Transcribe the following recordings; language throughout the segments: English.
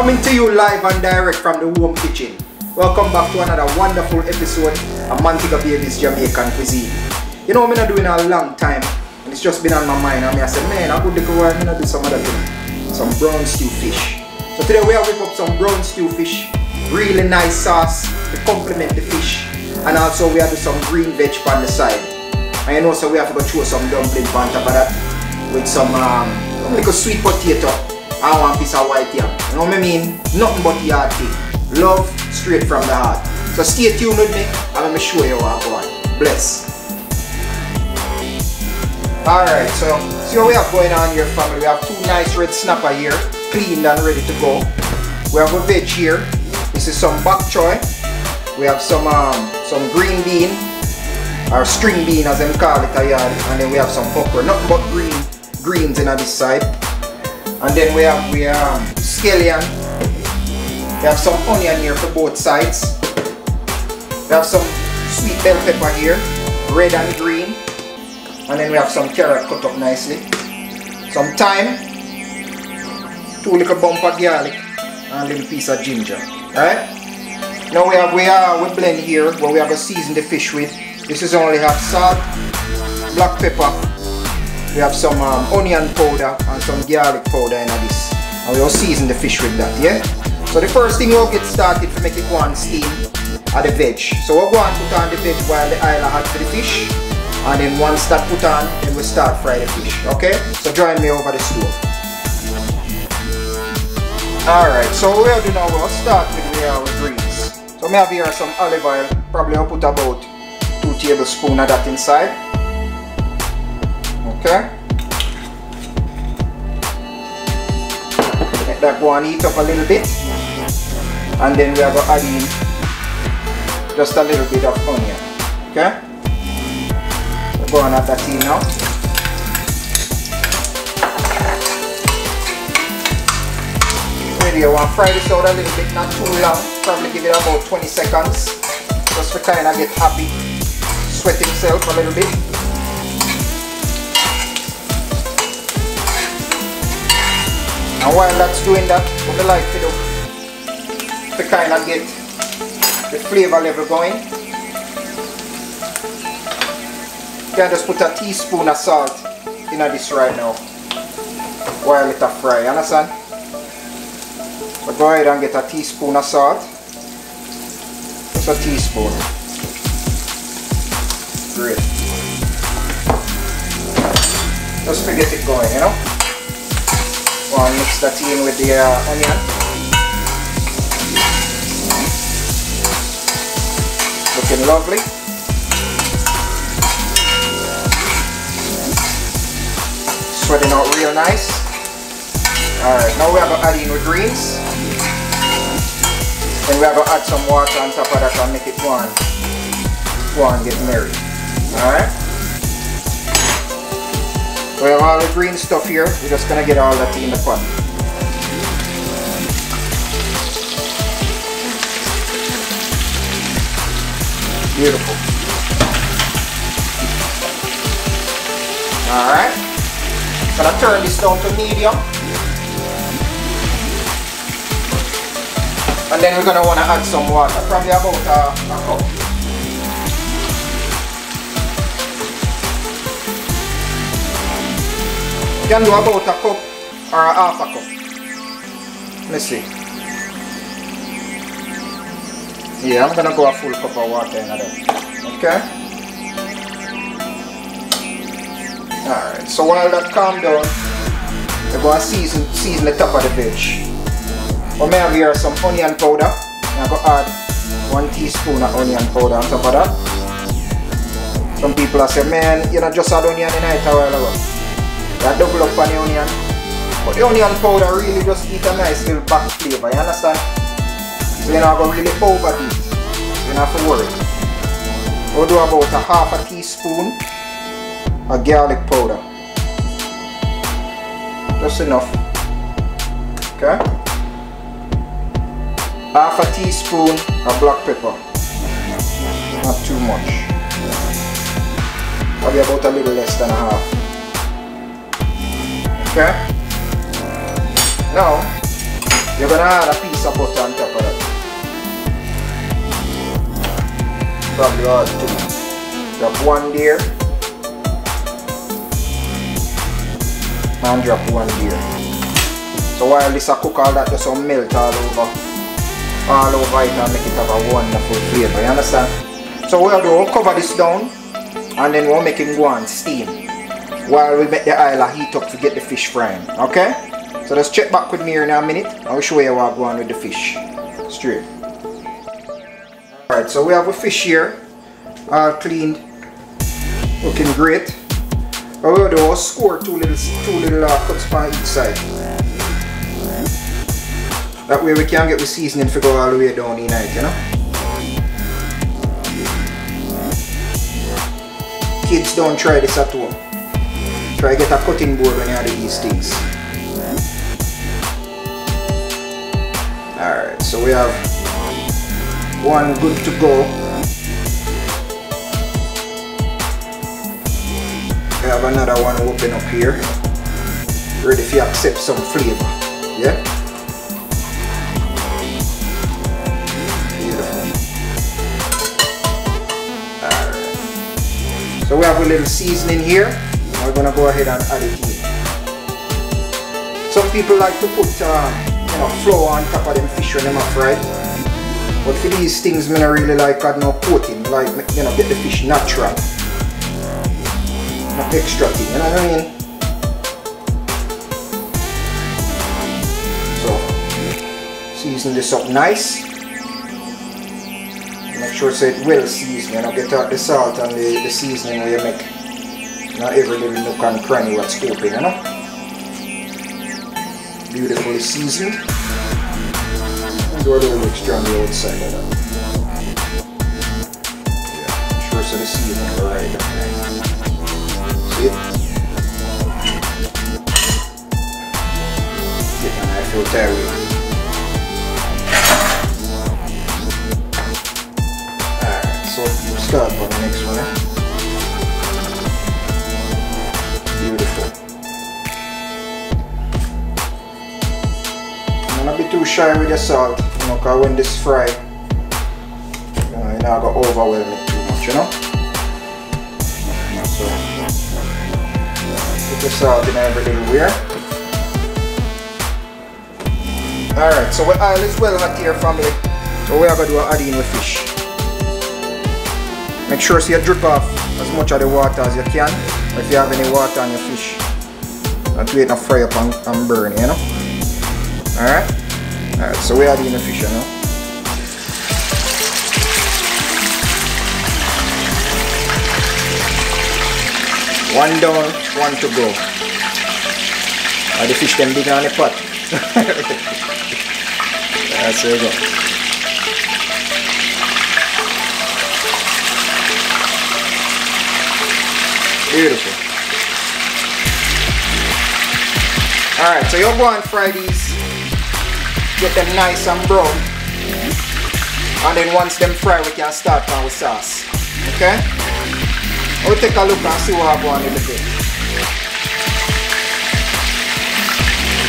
Coming to you live and direct from the home kitchen. Welcome back to another wonderful episode of Montego Baby's Jamaican Cuisine. You know, I'm not doing it a long time, and it's just been on my mind. I said, man, I could go and do some other thing. Some brown stew fish. So today we have whipped up some brown stew fish. Really nice sauce to complement the fish. And also we have some green veg on the side. And you know, so we have to go throw some dumpling on top of that with some little sweet potato and one piece of white yam. You know what I mean? Nothing but the hard thing. Love straight from the heart. So stay tuned with me and let me show you what I'm going. Bless. Alright, so see what we have going on here, family. We have two nice red snapper here, cleaned and ready to go. We have a veg here. This is some bok choy. We have some green bean, or string bean as them call it, and then we have some okra. Nothing but greens in this side. And then we have scallion. We have some onion here for both sides. We have some sweet bell pepper here, red and green. And then we have some carrot cut up nicely. Some thyme, two little bump of garlic, and a little piece of ginger. Alright? Now we blend here where we have to season the fish with. This is only have salt, black pepper. We have some onion powder and some garlic powder in this. And we will season the fish with that, yeah? So the first thing we'll get started to make it go on steam are the veg. So we'll go and put on the veg while the oil hot for the fish. And then once that put on, then we start fry the fish, okay? So join me over the stove. Alright, so what we'll do now, we'll start with greens. So I have here some olive oil, probably I'll put about 2 tablespoons of that inside. Okay? Let that go and heat up a little bit. And then we are going to add in just a little bit of onion. Okay? So go and add that in now. You want to fry this out a little bit, not too long, probably give it about 20 seconds just to kind of get happy, sweat himself a little bit. And while that's doing that, what I like to do to kind of get the flavor level going, you can just put a teaspoon of salt in this right now while it's fry, you understand? But go ahead and get a teaspoon of salt. Just a teaspoon. Great. Just to get it going, you know. Go and mix that in with the onion. Looking lovely. Sweating out real nice. Alright, now we have to add in with greens. And we have to add some water on top of that and make it go and get merry. Alright? We have all the green stuff here. We're just going to get all that in the pot. Beautiful. Alright. Gonna turn this down to medium. And then we're going to want to add some water, probably about a cup. You can do about a cup or a half a cup. Let's see. Yeah, I'm going to go a full cup of water in that. Okay? Alright, so while that calms down, we're going to season the top of the veg. I have here some onion powder. I'm going to add 1 teaspoon of onion powder on top of that. Some people are saying, man, you know, just add onion in it a while ago. You double up on the onion. But the onion powder really just gives a nice little back flavor, you understand? So you're not going to really overdo it. So you don't have to worry. We'll do about a half a teaspoon of garlic powder. Just enough. Okay? Half a teaspoon of black pepper. Not too much. Probably about a little less than a half. Okay? Now, You're gonna add a piece of butter on top of that. Probably add 2. Drop 1 there. And drop 1 there. So while this a cook, all that just melt all over it and make it have a wonderful flavor. You understand? So what we'll do, we'll cover this down and then we'll make it go and steam while we make the oil heat up to get the fish frying. Okay? So let's check back with me here in a minute. I'll show you what I'm going with the fish. Straight. Alright, so we have a fish here, all cleaned, looking great. What we'll do, we'll score two little cuts on each side. That way we can get the seasoning to go all the way down in it, you know. Kids, don't try this at home. Try get a cutting board when you do these things. Alright, so we have one good to go. We have another one open up here. Ready to accept some flavor. Yeah? Beautiful. Alright. So we have a little seasoning here. We're gonna go ahead and add it in. Some people like to put flour on top of them fish when them are fried. But for these things, I don't really like add no coating. Like, you know, get the fish natural. No extra thing, you know what I mean? So, season this up nice. Make sure so it's well seasoned. You know, get out the salt and the seasoning where you make. Not every little nook and cranny what's open, you know? Beautifully seasoned. And do a little extra on the outside of that. Yeah, sure so the seasoning is right. See it? Get a knife out there with. Alright, so we'll start on the next one. Beautiful. Don't be too shy with the salt, you know, because when this fry, you're not going to overwhelm it too much, you know. So, put the salt in every little way. Alright, so the oil is well hot here, family. So we are going to do add in with fish. Make sure so you drip off as much of the water as you can. If you have any water on your fish, not wait to fry up and burn, you know. Alright? Alright, so we are doing the fish, you know. One down, one to go. The fish them big on the pot. That's where we go. Beautiful. Alright, so you're going to fry these. Get them nice and brown. And then once them fry, we can start on with sauce. Okay? We'll take a look and see what I want in the fish.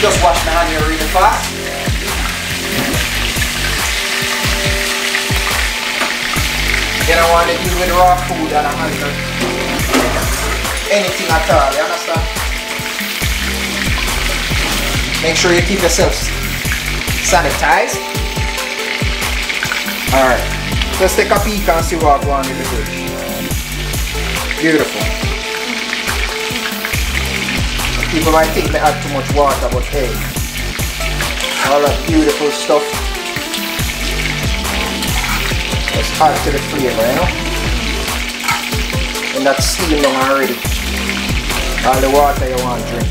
Just wash my hand here really fast. You don't want to deal with raw food and a handle anything at all, you understand? Make sure you keep yourself sanitized. Alright, let's take a peek and see what I want in the fish. Beautiful. People might think they add too much water, but hey, all that beautiful stuff. Let's add to the flavor, you know? And that's steamed down already. All the water you want to drink.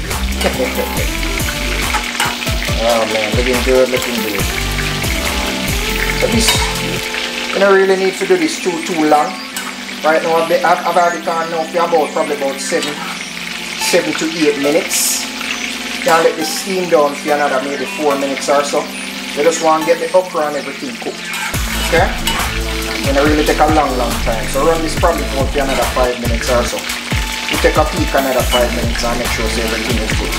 Oh man, looking good, looking good. So this, you don't really need to do this too long. Right now I've already gone now for about probably about 7 to 8 minutes. You can let this steam down for another maybe 4 minutes or so. You just want to get the okra and everything cooked. Okay? And it really take a long time. So run this probably for another 5 minutes or so. You take a peek another 5 minutes and make sure so everything is good.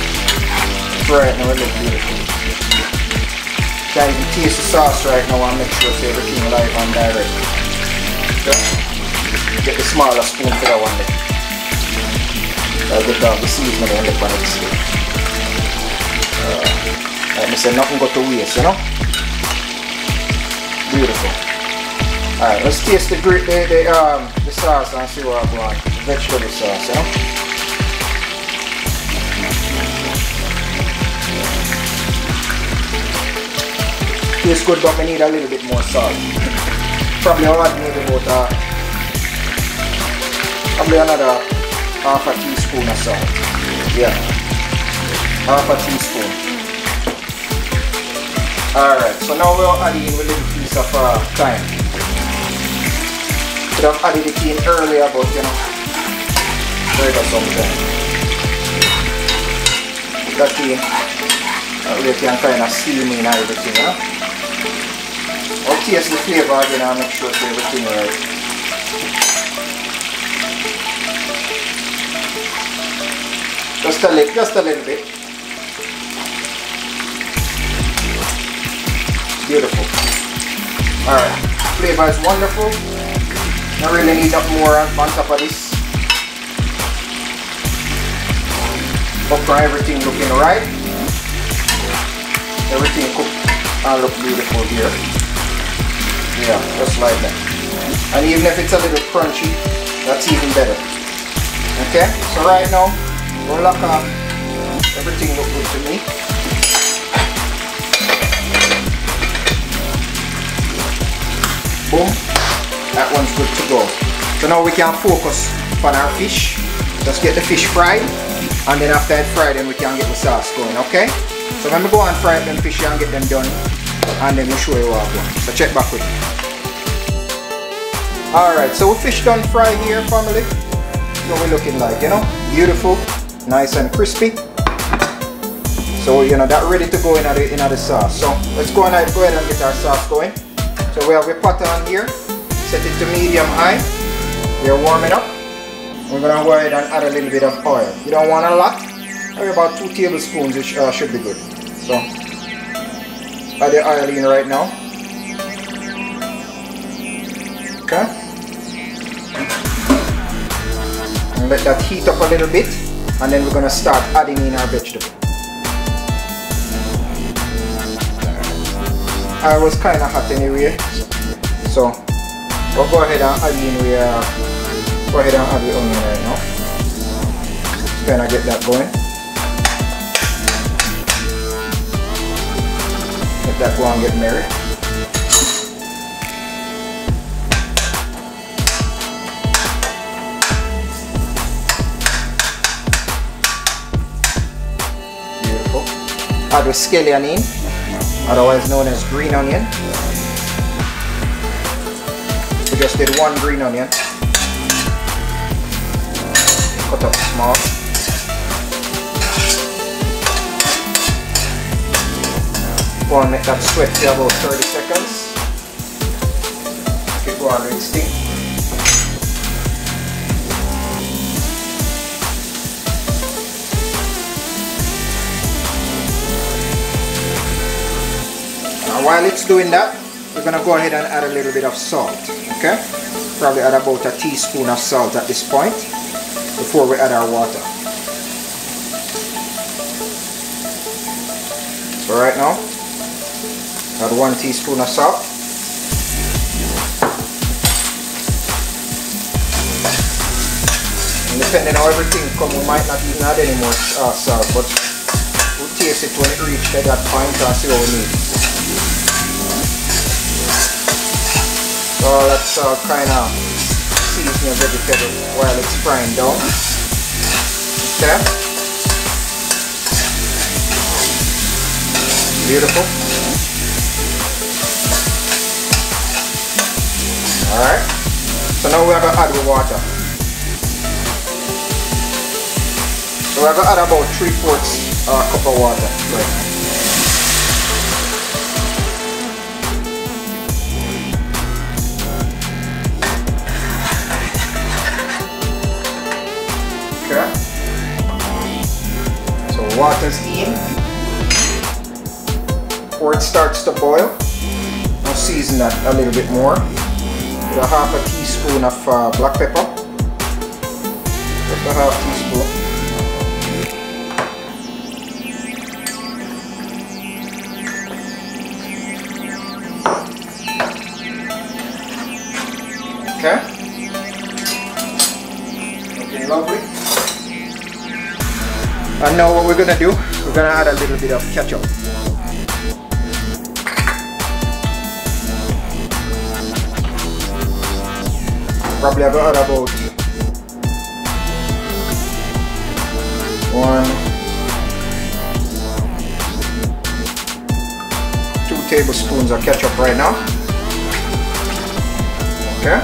Right now it looks beautiful. Guys, you taste the sauce right now and make sure so everything live and direct. Okay? Get the smaller spoon for that one there. I'll get down the seasoning and the pan of the steak. Like I said, nothing got to waste, you know? Beautiful. Alright, let's taste the sauce and see what I want. Vegetable sauce, you know? Tastes good, but we need a little bit more salt. Probably I'll add maybe about probably another half a teaspoon of salt. Yeah, half a teaspoon. Alright, so now we'll add in a little piece of thyme. Could have added it in earlier, but you know, there goes some time. Put that in, we can kind of steam in everything, you know? I'll taste the flavor again and make sure it's everything right. Just a little bit. Beautiful. Alright, flavor is wonderful. I really need up more on top of this. Okra, everything looking right. Everything cooked look beautiful here. Yeah, just like that. And even if it's a little crunchy, that's even better. Okay, so right now, we'll lock up. Everything looks good to me. Boom, that one's good to go. So now we can focus on our fish. Just get the fish fried, and then after it's fried, then we can get the sauce going, okay? So when we go and fry them fish and get them done, and then we'll show you what I want. So check back with me. Alright, so fish done fried here, family. So we're looking like, you know, beautiful, nice and crispy. So you know that ready to go in the sauce. So let's go ahead and get our sauce going. So we have a pot on here, set it to medium high. We are warming up. We're gonna go ahead and add a little bit of oil. You don't want a lot, maybe about 2 tablespoons, which should be good. So add the oil in right now. Okay. And let that heat up a little bit, and then we're gonna start adding in our vegetable. I was kind of hot anyway, so we'll go ahead and add in go ahead and add the onion right now. Just kind of get that going. Let that go and get married. Beautiful. Add the scallion in, otherwise known as green onion. We just did 1 green onion. Cut up small. Go and make that sweat for about 30 seconds. Keep going with steam. Now while it's doing that, we're gonna go ahead and add a little bit of salt. Okay? Probably add about a teaspoon of salt at this point before we add our water. So right now, add 1 teaspoon of salt. And depending on how everything comes, we might not even add any more salt, but we'll taste it when it reaches that point and see what we need. So let's kind of season your vegetable while it's frying down. Okay. Beautiful. Alright. So now we're going to add the water. So we're going to add about 3/4 cup of water right now. Okay. So water's in. before it starts to boil, I'll season that a little bit more with a half a teaspoon of black pepper. Just a half teaspoon. Okay. Okay, lovely. And now what we're gonna do, we're gonna add a little bit of ketchup. Probably about 2 tablespoons of ketchup right now. Okay.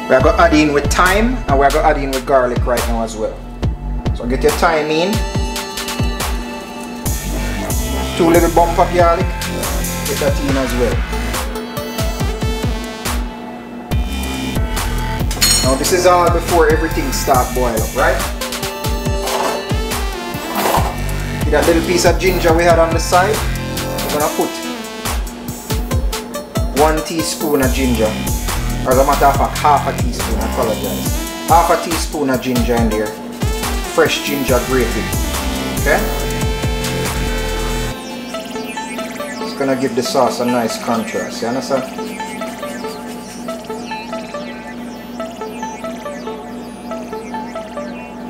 We're going to add in with thyme, and we're going to add in with garlic right now as well. So get your thyme in. 2 little bump of garlic. Get that in as well. Now this is all before everything starts boiling up, right? Get that little piece of ginger we had on the side. We're going to put 1 teaspoon of ginger. Or as a matter of fact, half a teaspoon, I apologize. Half a teaspoon of ginger in there. Fresh ginger grated. Okay? It's gonna give the sauce a nice contrast, you understand?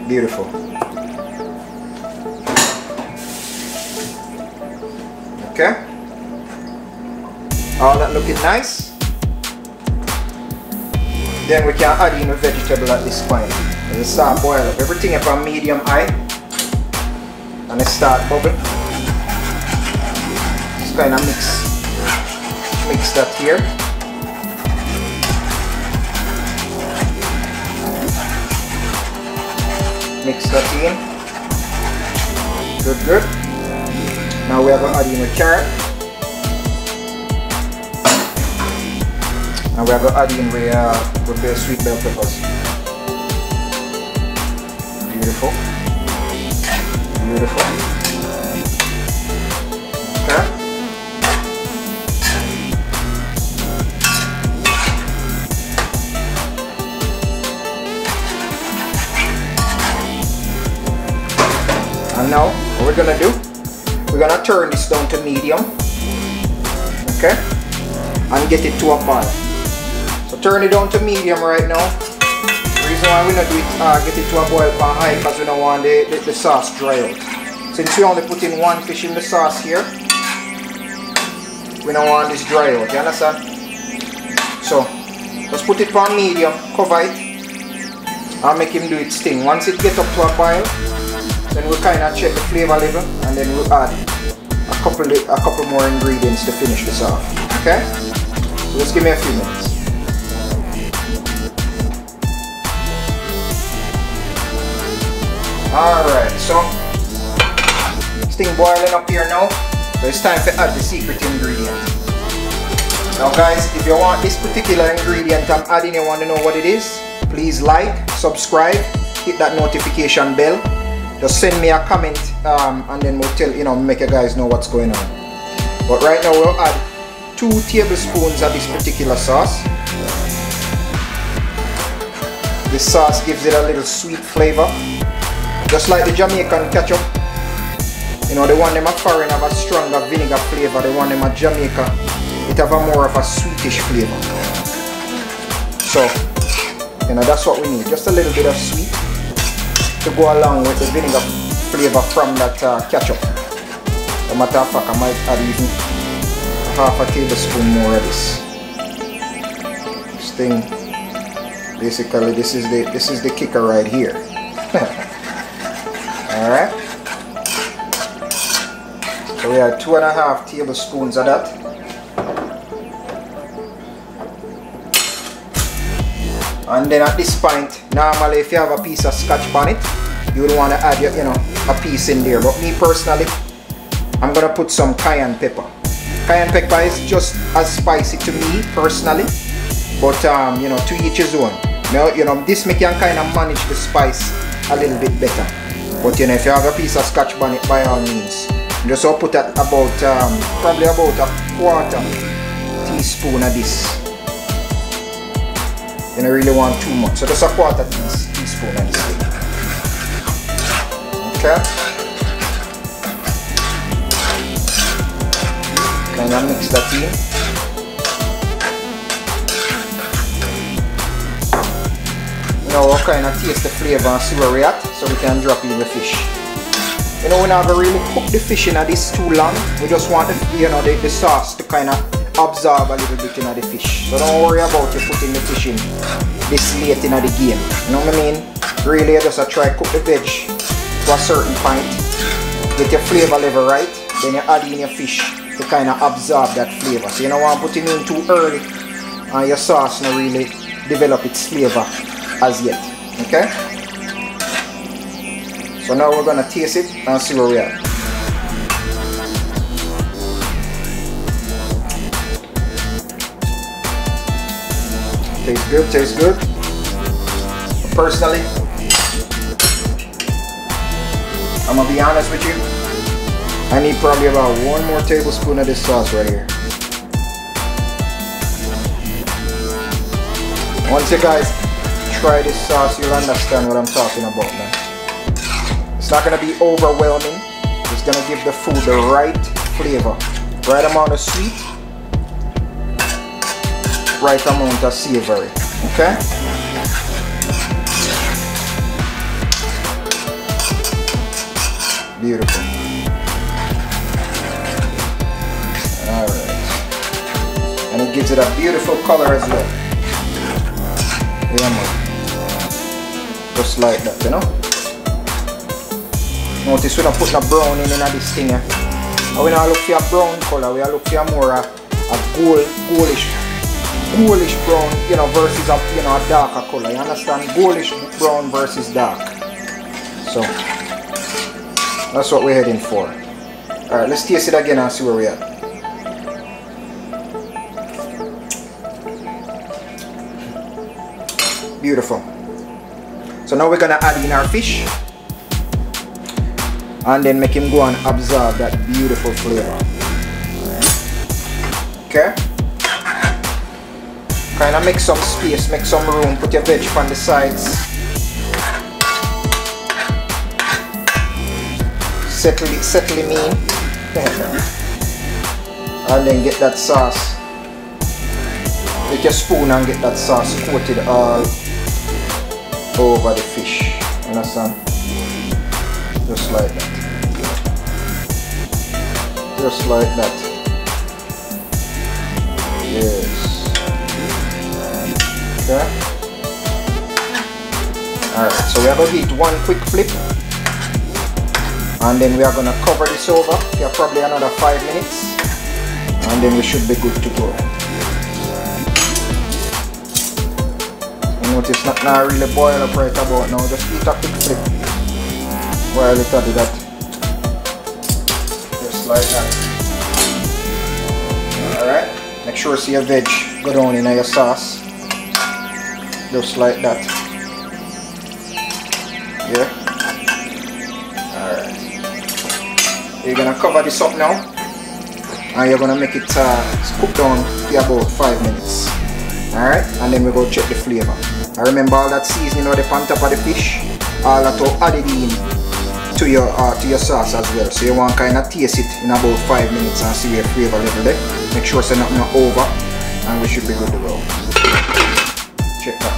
Beautiful. Okay? All that looking nice. Then we can add in a vegetable at this point. And it start boil up. Everything up on medium high. And it start bubbling. Just kind of mix that here. Mix that in. Good, good. Now we are going to add in a carrot. And we are going to add in with the sweet bell peppers. Beautiful. Beautiful. Okay. And now, what we're going to do, we're going to turn this down to medium. Okay. And get it to a boil. So turn it down to medium right now. The reason why we not do it, get it to a boil on high, because we don't want the sauce dry out. Since we only put in 1 fish in the sauce here, we don't want this dry out, you understand? So let's put it on medium, cover it, and make him do its thing. Once it gets up to a boil, then we'll kind of check the flavor level, and then we'll add a couple more ingredients to finish this off. Okay? So just give me a few minutes. Alright, so this thing boiling up here now. So it's time to add the secret ingredient. Now guys, if you want this particular ingredient I'm adding, you want to know what it is, please like, subscribe, hit that notification bell. Just send me a comment and then we'll tell, make you guys know what's going on. But right now we'll add 2 tablespoons of this particular sauce. This sauce gives it a little sweet flavor. Just like the Jamaican ketchup. The one them are foreign have a stronger vinegar flavor. The one them are Jamaica, it have a more of a sweetish flavor. So, that's what we need. Just a little bit of sweet to go along with the vinegar flavor from that ketchup. As a matter of fact, I might add even half a tablespoon more of this. This thing, basically, this is the kicker right here. Alright. So we have 2.5 tablespoons of that. And then at this point, normally if you have a piece of Scotch bonnet, you would want to add your, a piece in there. But me personally, I'm gonna put some cayenne pepper. Cayenne pepper is just as spicy to me personally, but to each his own. This me can kind of manage the spice a little bit better. But you know, if you have a piece of Scotch bonnet, by all means, just put at about probably about a quarter teaspoon of this. You don't really want too much, so just a quarter teaspoon of this. Okay. Kind of mix that in. Now we'll kind of taste the flavor and see where we're at, so we can drop in the fish. You know, we're not going to really cook the fish in this too long. We just want the sauce to kind of absorb a little bit in the fish. So don't worry about you putting the fish in this late in the game. You know what I mean? Really, you just try to cook the veg to a certain point. Get your flavor level right. Then you add in your fish to kind of absorb that flavor. So you don't want to put it in too early and your sauce not really develop its flavor as yet. Okay? So now we're gonna taste it and see where we are. Tastes good, tastes good. Personally, I'm gonna be honest with you, I need probably about 1 more tablespoon of this sauce right here. Once you guys try this sauce, you'll understand what I'm talking about now. It's not gonna be overwhelming. It's gonna give the food the right flavor. Right amount of sweet, right amount of savory. Okay? Beautiful. Alright. And it gives it a beautiful color as well. Yeah, man. Just like that, you know? Notice we don't put no brown in this thing. And we don't look for a brown color, we look for more a goldish brown, you know, versus a darker color. You understand? Goldish brown versus dark. So that's what we're heading for. Alright, let's taste it again and see where we're at. Beautiful. So now we're gonna add in our fish and then make him go and absorb that beautiful flavor. Okay? Kind of make some space, make some room, put your veg on the sides. Settle him in. And then get that sauce. Take your spoon and get that sauce coated all over the fish. Understand? Just like that. Just like that. Yes. Okay. Alright, so we are going to hit 1 quick flip. And then we are going to cover this over for probably another 5 minutes. And then we should be good to go. Notice not really boil up right about now. Just hit a quick flip while it do that. Just like that. Alright. Make sure see your veg go down in your sauce. Just like that. Yeah. Alright. You're gonna cover this up now. And you're gonna make it cook down for about 5 minutes. Alright, and then we go check the flavor. I remember all that seasoning on the top of the fish, all that added in to your sauce as well. So you want to kind of taste it in about 5 minutes and see your flavor level there. Make sure it's not over, and we should be good to go. Check that.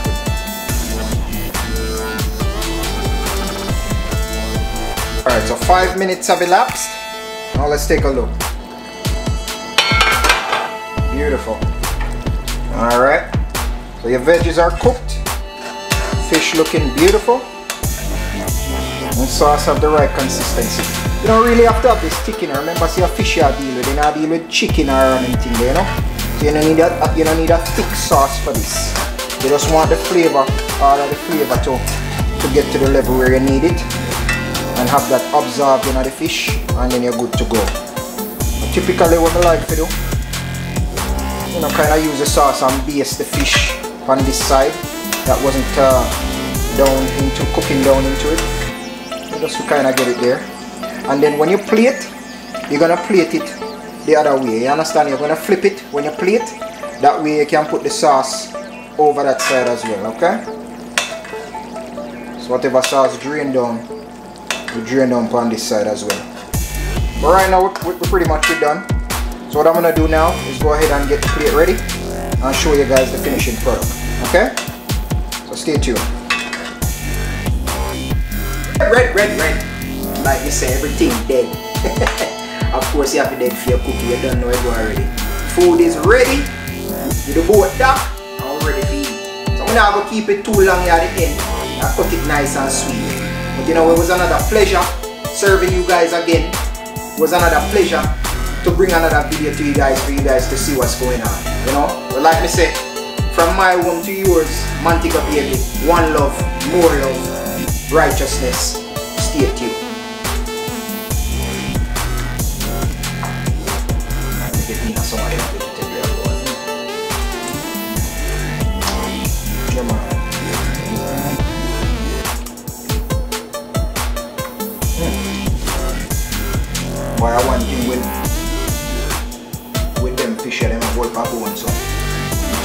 Alright, so 5 minutes have elapsed. Now let's take a look. Beautiful. Alright, so your veggies are cooked, fish looking beautiful, and sauce have the right consistency. You don't really have to have this thick in. Remember, see a fish you deal with, you don't deal with chicken or anything, you know? So you don't need a thick sauce for this. You just want the flavor, all of the flavor to get to the level where you need it, and have that absorbed in the fish, and then you're good to go. But typically what I like to do, you know, kind of use the sauce and base the fish on this side that wasn't cooking down into it. just to kind of get it there. And then when you plate, you're gonna plate it the other way. You understand? You're gonna flip it when you plate. That way you can put the sauce over that side as well, okay? So whatever sauce drain down, we drain down on this side as well. But right now we're pretty much done. So what I'm gonna do now is go ahead and get the plate ready and show you guys the finishing product, okay? So stay tuned. Red. Like you say, everything dead. Of course you have to dead for your cookie, you don't know it already. Food is ready. With the boat dock, I'm ready for eat. So I'm not going to keep it too long here at the end. I cook it nice and sweet. But you know, it was another pleasure serving you guys again. It was another pleasure to bring another video to you guys for you guys to see what's going on. You know, but like I say, from my home to yours, Manteca baby, one love, more love, righteousness. Stay tuned. Let me get Nina some of them vegetable. Come on. Why I want thing with them fish and them hold back on, so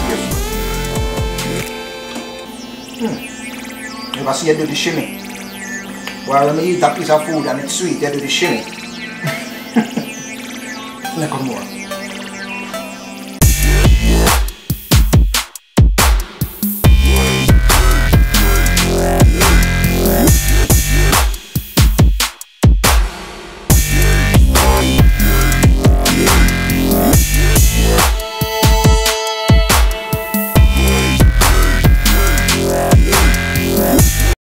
careful. If I see you do the shimmy, while when you eat a piece of food and it's sweet, you do the shimmy. Look more.